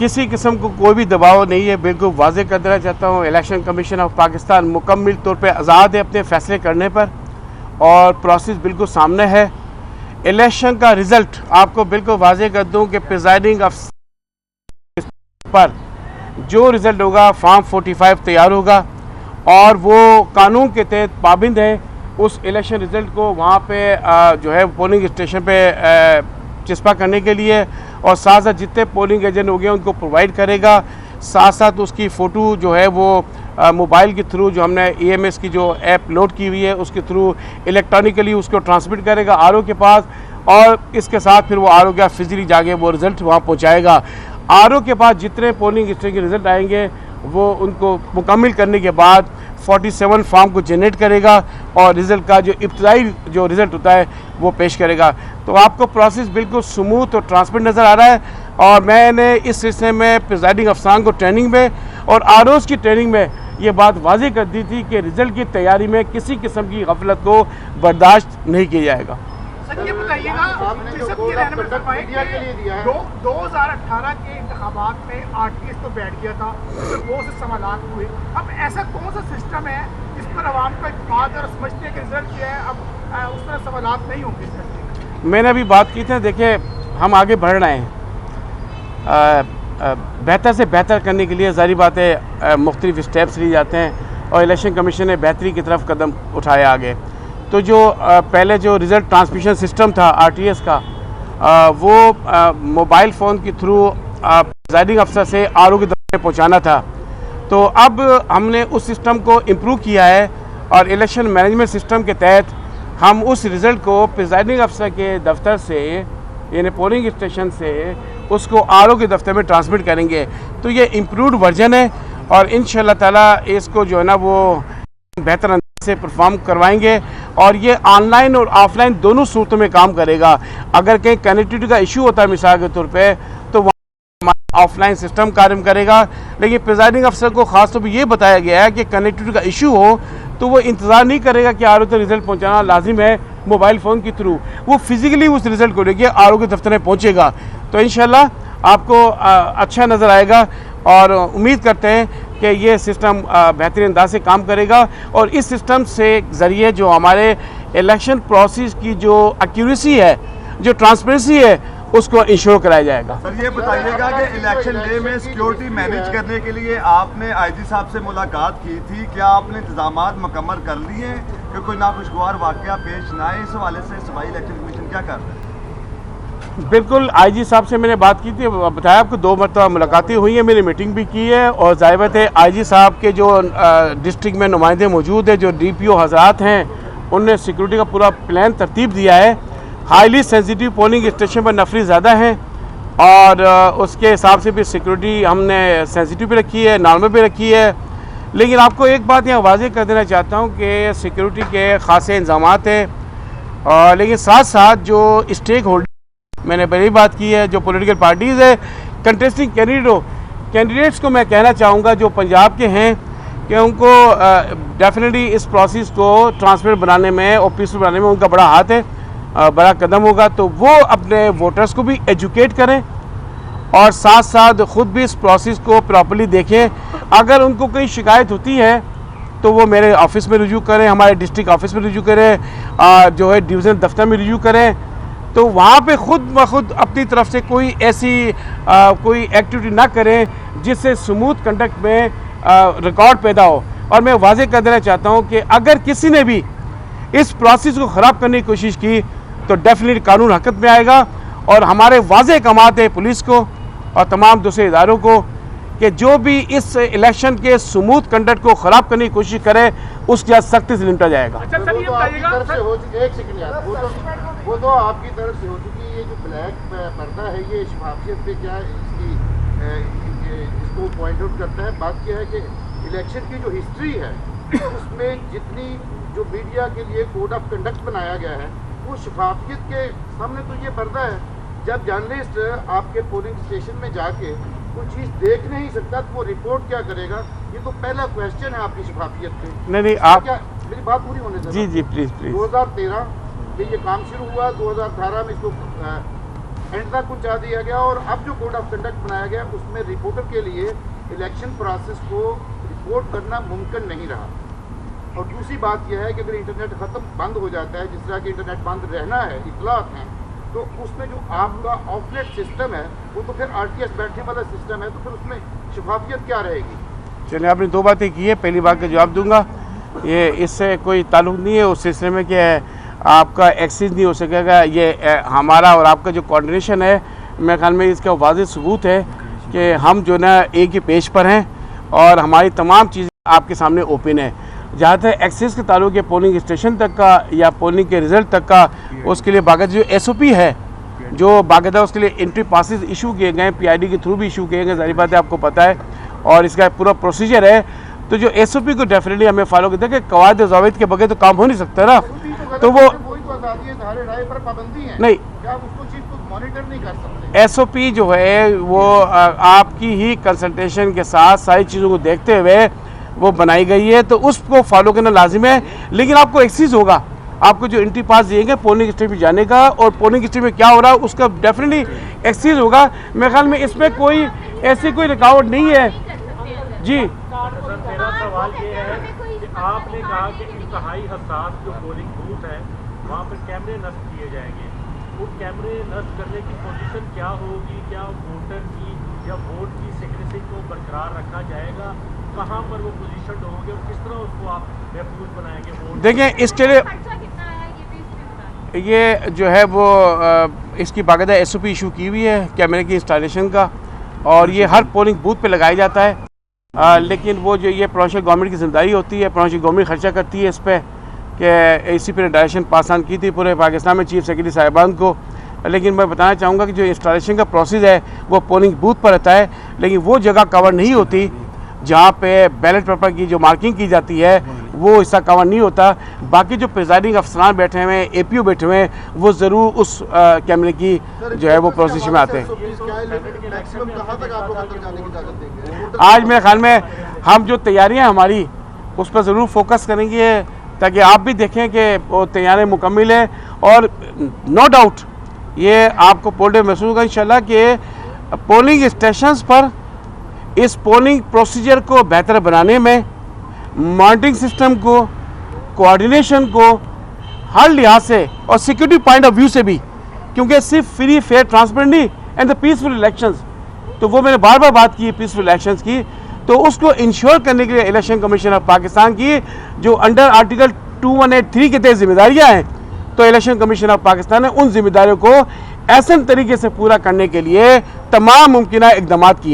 किसी किस्म को कोई भी दबाव नहीं है। बिल्कुल वाज़ेह कर देना चाहता हूँ, इलेक्शन कमीशन ऑफ पाकिस्तान मुकम्मल तौर पे आज़ाद है अपने फ़ैसले करने पर और प्रोसेस बिल्कुल सामने है। इलेक्शन का रिज़ल्ट आपको बिल्कुल वाज़ेह कर दूँ कि प्रिजाइडिंग अफसर पर जो रिज़ल्ट होगा फॉर्म 45 तैयार होगा और वो कानून के तहत पाबंद है उस इलेक्शन रिज़ल्ट को वहाँ पे जो है पोलिंग स्टेशन पे चिस्पा करने के लिए और साथ साथ जितने पोलिंग एजेंट हो गए उनको प्रोवाइड करेगा। साथ साथ उसकी फ़ोटो जो है वो मोबाइल के थ्रू जो हमने EMS की जो ऐप लोड की हुई है उसके थ्रू इलेक्ट्रॉनिकली उसको ट्रांसमिट करेगा RO के पास और इसके साथ फिर वो RO का फिजिकली जाके वो रिज़ल्ट वहाँ पहुँचाएगा। RO के पास जितने पोलिंग स्टेशन के रिज़ल्ट आएंगे वो उनको मुकम्मल करने के बाद 47 फॉर्म को जनरेट करेगा और रिज़ल्ट का जो इब्तदाई जो रिज़ल्ट होता है वो पेश करेगा। तो आपको प्रोसेस बिल्कुल स्मूथ और ट्रांसपेरेंट नज़र आ रहा है और मैंने इस सिलसिले में प्रिजाइडिंग अफसरान को ट्रेनिंग में और ROs की ट्रेनिंग में ये बात वाज़ेह कर दी थी कि रिज़ल्ट की तैयारी में किसी किस्म की गफलत को बर्दाश्त नहीं किया जाएगा। ये बताइएगा 2018 के इंतखाबात में RTS तो बैठ गया था, फिर बहुत से सवालात हुए। अब ऐसा कौन सा सिस्टम है जिस पर आवाम का इत्मीनान और समझते हैं कि रिजल्ट किया है, अब उस तरह सवालात नहीं होंगे। मैंने अभी बात की थी, देखिए हम आगे बढ़ रहे हैं, बेहतर से बेहतर करने के लिए ज़ाहिर बात है मुख्तलिफ स्टेप्स लिए जाते हैं और इलेक्शन कमीशन ने बेहतरी की तरफ कदम उठाया आगे। तो जो पहले जो रिज़ल्ट ट्रांसमिशन सिस्टम था RTS का वो मोबाइल फ़ोन के थ्रू प्रिजाइडिंग अफसर से RO के दफ्तर में पहुँचाना था। तो अब हमने उस सिस्टम को इम्प्रूव किया है और इलेक्शन मैनेजमेंट सिस्टम के तहत हम उस रिज़ल्ट को प्रिजाइडिंग अफसर के दफ्तर से यानी पोलिंग स्टेशन से उसको RO के दफ्तर में ट्रांसमिट करेंगे। तो ये इम्प्रूव्ड वर्जन है और इंशाअल्लाह ताला इसको जो है ना वो बेहतर अंदाज से परफॉर्म करवाएंगे और ये ऑनलाइन और ऑफलाइन दोनों सूरतों में काम करेगा। अगर कहीं कनेक्टिविटी का इशू होता है मिसाल के तौर पे तो वहाँ ऑफलाइन सिस्टम कार्य करेगा, लेकिन प्रिजाइडिंग अफसर को ख़ास तौर पर ये बताया गया है कि कनेक्टिविटी का इशू हो तो वो इंतज़ार नहीं करेगा कि RO तक रिज़ल्ट पहुँचाना लाजिम है मोबाइल फ़ोन के थ्रू, वो फिज़िकली उस रिज़ल्ट को लेके RO के दफ्तर में पहुँचेगा। तो इंशाल्लाह आपको अच्छा नज़र आएगा और उम्मीद करते हैं कि ये सिस्टम बेहतरीन अंदाज से काम करेगा और इस सिस्टम से ज़रिए जो हमारे इलेक्शन प्रोसेस की जो एक्यूरेसी है, जो ट्रांसपेरेंसी है, उसको इंश्योर कराया जाएगा। सर ये बताइएगा कि इलेक्शन डे में सिक्योरिटी मैनेज करने के लिए आपने IG साहब से मुलाकात की थी, क्या आपने इंतजामात मुकम्मल कर लिए हैं कि कोई नाखुशगवार वाक़या पेश ना आए? इस हवाले से सूबाई इलेक्शन कमीशन क्या कर रहा है? बिल्कुल IG साहब से मैंने बात की थी, बताया आपको 2 मरतबा मुलाकातें हुई हैं, मेरी मीटिंग भी की है और ज़ाहिर बात है IG साहब के जो डिस्ट्रिक्ट में नुमाइंदे मौजूद है, जो DPO हजरात हैं, उनने सिक्योरिटी का पूरा प्लान तरतीब दिया है। हाईली सेंसिटिव पोलिंग स्टेशन पर नफरी ज़्यादा है और उसके हिसाब से भी सिक्योरिटी हमने सेंसिटिव पे रखी है, नॉर्मल पे रखी है। लेकिन आपको एक बात यहाँ वाज़ेह कर देना चाहता हूँ कि सिक्योरिटी के ख़ासे इंतज़ामात हैं लेकिन साथ साथ जो स्टेक होल्डर, मैंने पहली बात की है, जो पॉलिटिकल पार्टीज़ है, कंटेस्टिंग कैंडिडेट्स को मैं कहना चाहूँगा जो पंजाब के हैं कि उनको डेफिनेटली इस प्रोसेस को ट्रांसपेरेंट बनाने में और पीसफुल बनाने में उनका बड़ा हाथ है, बड़ा कदम होगा। तो वो अपने वोटर्स को भी एजुकेट करें और साथ साथ ख़ुद भी इस प्रोसेस को प्रॉपर्ली देखें। अगर उनको कोई शिकायत होती है तो वो मेरे ऑफिस में रुजू करें, हमारे डिस्ट्रिक्ट ऑफिस में रुजू करें, जो है डिवीज़न दफ्तर में रुजू करें। तो वहाँ पे खुद ब खुद अपनी तरफ से कोई ऐसी कोई एक्टिविटी ना करें जिससे स्मूथ कंडक्ट में रिकॉर्ड पैदा हो। और मैं वाज़ेह कर देना चाहता हूँ कि अगर किसी ने भी इस प्रोसेस को ख़राब करने की कोशिश की तो डेफिनेटली कानून हरकत में आएगा और हमारे वाज़ेह अहकामात है पुलिस को और तमाम दूसरे इदारों को कि जो भी इस इलेक्शन के स्मूथ कंडक्ट को ख़राब करने की कोशिश करे उसके साथ सख्ती से निपटा जाएगा। अच्छा सर, ये बताइएगा एक सेकंड यार, वो तो आपकी तरफ से हो चुकी, ये जो ब्लैक पर्दा है ये शफाफियत पे क्या इसको पॉइंट आउट करता है। बात यह है कि इलेक्शन की जो हिस्ट्री है उसमें जितनी जो मीडिया के लिए कोड ऑफ कंडक्ट बनाया गया है वो शफाफियत के सामने तो ये पर्दा है। जब जर्नलिस्ट आपके पोलिंग स्टेशन में जाके कोई चीज़ देख नहीं सकता तो वो रिपोर्ट क्या करेगा? ये तो पहला क्वेश्चन है आपकी शफाफियत पे। नहीं आप क्या मेरी बात पूरी होने दें। जी प्लीज़ 2013 में ये काम शुरू हुआ, 2018 में इसको एंड तक पहुंचा दिया गया और अब जो कोड ऑफ कंडक्ट बनाया गया उसमें रिपोर्टर के लिए इलेक्शन प्रोसेस को रिपोर्ट करना मुमकिन नहीं रहा। और दूसरी बात यह है कि अगर इंटरनेट ख़त्म बंद हो जाता है, जिस तरह कि इंटरनेट बंद रहना है, इतलात हैं, तो उसमें जो आपका ऑफनेट सिस्टम है वो तो फिर RTS बैठने वाला सिस्टम है, तो फिर उसमें शफाफियत क्या रहेगी? चलिए, आपने दो बातें की है, पहली बात का जवाब दूंगा। ये इससे कोई ताल्लुक नहीं है उस सिलसिले में कि आपका एक्सेस नहीं हो सकेगा। ये हमारा और आपका जो कोऑर्डिनेशन है, मेरे ख्याल में इसका वाज़ेह सबूत है कि हम जो ना एक ही पेज पर हैं और हमारी तमाम चीज़ें आपके सामने ओपन है। जहाँ तक एक्सेस के ताल्लुक है पोलिंग स्टेशन तक का या पोलिंग के रिज़ल्ट तक का, उसके लिए बाकायदा जो SOP है, जो बाकायदा उसके लिए एंट्री पासिस इशू किए गए, PID के थ्रू भी इशू किए गए, ज़ाहिर बात है आपको पता है, और इसका पूरा प्रोसीजर है। तो जो SOP को डेफिनेटली हमें फॉलो करते हैं कि कवायद ज़ाबित के बगैर तो काम हो नहीं सकता ना। तो वो नहीं, मॉनिटर नहीं कर सकते। SOP जो है वो आपकी ही कंसल्टेशन के साथ सारी चीज़ों को देखते हुए वो बनाई गई है, तो उसको फॉलो करना लाजिम है। लेकिन आपको एक्सेस होगा, आपको जो एंट्री पास दिएंगे पोलिंग स्टेशन में जाने का, और पोलिंग स्टेशन में क्या हो रहा है उसका डेफिनेटली एक्सेस होगा। मेरे ख्याल में इसमें कोई ऐसी कोई रुकावट नहीं है। जी, मेरा सवाल ये है कि आपने कहा कि इंतहाई हसास जो पोलिंग बूथ है वहाँ पर कैमरे नस्ब किए जाएंगे, वो कैमरे नस्ब करने की पोजीशन क्या होगी? क्या वोटर की या वोट की सिक्रेसी को बरकरार रखा जाएगा? कहाँ पर वो पोजीशन होंगे और किस तरह उसको आप महफूज बनाएंगे? वोट देखें, इसके लिए ये जो है वो इसकी बाकायदा SOP इशू की हुई है कैमरे की इंस्टॉलेशन का, और ये हर पोलिंग बूथ पे लगाया जाता है। लेकिन वो जो ये प्रोविंशियल गवर्नमेंट की जिम्मेदारी होती है, प्रोविंशियल गवर्नमेंट खर्चा करती है इस पर कि इसी पर डायरेक्शन पास ऑन की थी पूरे पाकिस्तान में चीफ सेक्रेटरी साहिबान को। लेकिन मैं बताना चाहूँगा कि जो इंस्टॉलेशन का प्रोसेस है वो पोलिंग बूथ पर रहता है, लेकिन वो जगह कवर नहीं होती जहाँ पे बैलेट पेपर की जो मार्किंग की जाती है वो हिस्सा कवर नहीं होता। बाकी जो प्रिजाइडिंग अफसरान बैठे हुए हैं, APO बैठे हुए हैं, वो ज़रूर उस कैमरे की जो है वो प्रोसेस में आते हैं। आज मेरे ख्याल में हम जो तैयारियां हमारी उस पर ज़रूर फोकस करेंगे ताकि आप भी देखें कि वो तैयारियाँ मुकम्मल है, और नो डाउट ये आपको पोल डे महसूस होगा इंशाल्लाह कि पोलिंग स्टेशंस पर इस पोलिंग प्रोसीजर को बेहतर बनाने में, मॉनिटरिंग सिस्टम को, कोऑर्डिनेशन को हर लिहाज से और सिक्योरिटी पॉइंट ऑफ व्यू से भी, क्योंकि सिर्फ free fair transparently and the peaceful elections, तो वो मैंने बार बार बात की है पीसफुल इलेक्शंस की, तो उसको इंश्योर करने के लिए इलेक्शन कमीशन ऑफ पाकिस्तान की जो अंडर आर्टिकल 2183 के तहत जिम्मेदारियाँ हैं, तो इलेक्शन कमीशन ऑफ पाकिस्तान ने उन जिम्मेदारियों को ऐसे तरीके से पूरा करने के लिए तमाम मुमकिन इकदाम किए।